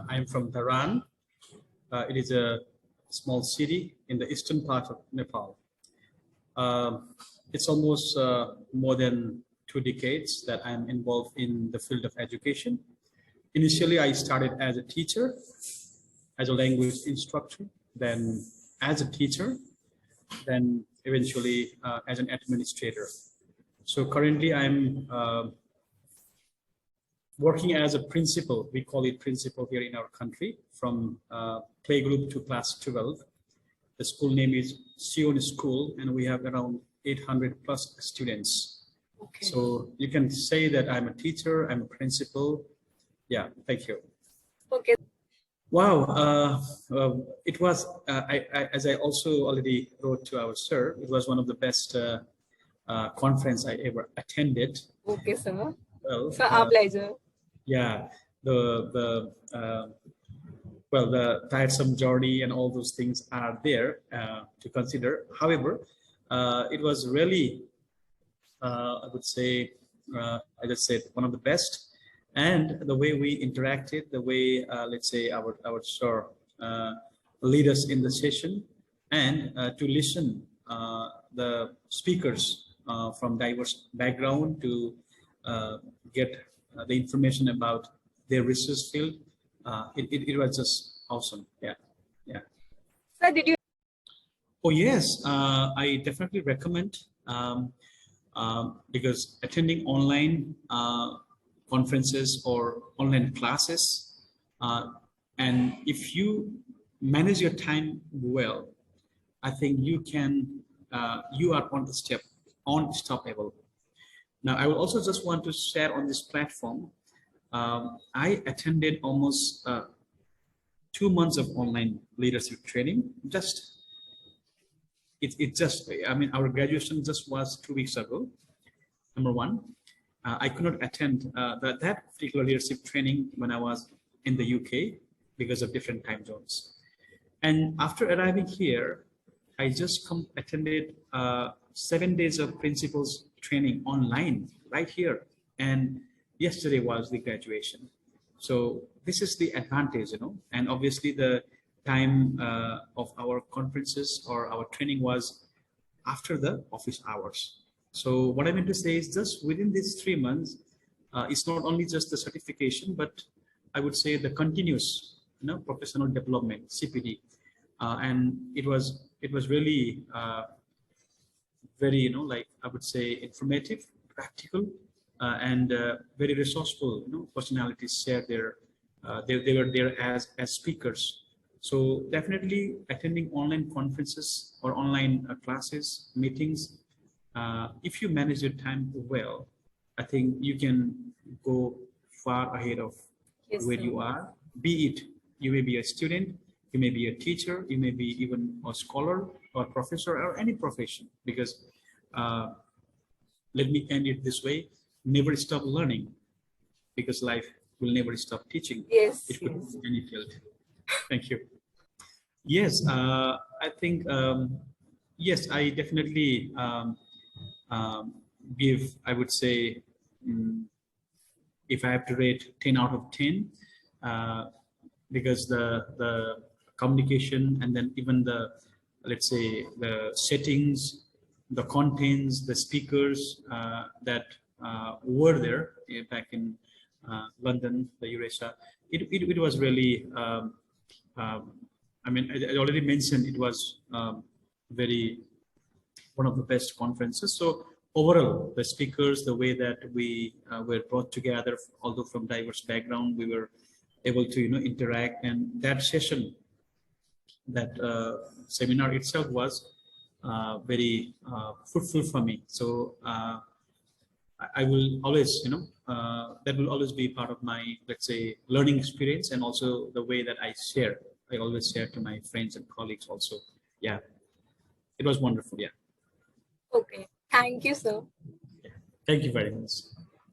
I'm from Dharan. It is a small city in the eastern part of Nepal. It's almost more than 2 decades that I'm involved in the field of education. Initially, I started as a teacher, as a language instructor, then as a teacher, then eventually as an administrator. So currently I'm working as a principal. We call it principal here in our country, from playgroup to class 12. The school name is Sion School, and we have around 800 plus students. Okay. So you can say that I'm a teacher, I'm a principal. Yeah, thank you. Okay. Wow, it was, as I also already wrote to our sir, it was one of the best conference I ever attended. Okay, sir. Well, so our pleasure. Yeah, the tiresome journey and all those things are there to consider. However, it was really, I would say, as I said, one of the best. And the way we interacted, the way, let's say, our sir lead us in the session, and to listen the speakers from diverse background to get the information about their research field. It was just awesome. Yeah. Sir, did you? Oh yes, I definitely recommend because attending online conferences or online classes, and if you manage your time well, I think you can. You are on the step, unstoppable. Now, I will also just want to share on this platform. I attended almost 2 months of online leadership training. I mean, our graduation just was 2 weeks ago. Number one, I could not attend that particular leadership training when I was in the UK because of different time zones. And after arriving here, I just attended 7 days of principals training online right here, and yesterday was the graduation. So this is the advantage, and obviously the time of our conferences or our training was after the office hours. So what I meant to say is, just within these 3 months, it's not only just the certification, but I would say the continuous professional development, CPD, and it was really very, like I would say, informative, practical, and very resourceful. Personalities share their, they were there as speakers. So definitely attending online conferences or online classes, meetings, if you manage your time well, I think you can go far ahead of where you are. Be it, you may be a student, you may be a teacher, you may be even a scholar or professor or any profession, because let me end it this way: never stop learning, because life will never stop teaching. Yes. It could be any field. Thank you. Yes, I think, yes, I definitely give, I would say, if I have to rate 10 out of 10, because the communication, and then even the, let's say, the settings, the contents, the speakers that were there back in London, the Eurasia, it was really, I mean, I already mentioned it was very one of the best conferences. So overall, the speakers, the way that we were brought together, although from diverse background, we were able to interact, and that session, that seminar itself was very fruitful for me. So I will always, that will always be part of my, let's say, learning experience, and also the way that I always share to my friends and colleagues also. Yeah, it was wonderful. Yeah. Okay. Thank you, sir. Yeah. Thank you very much.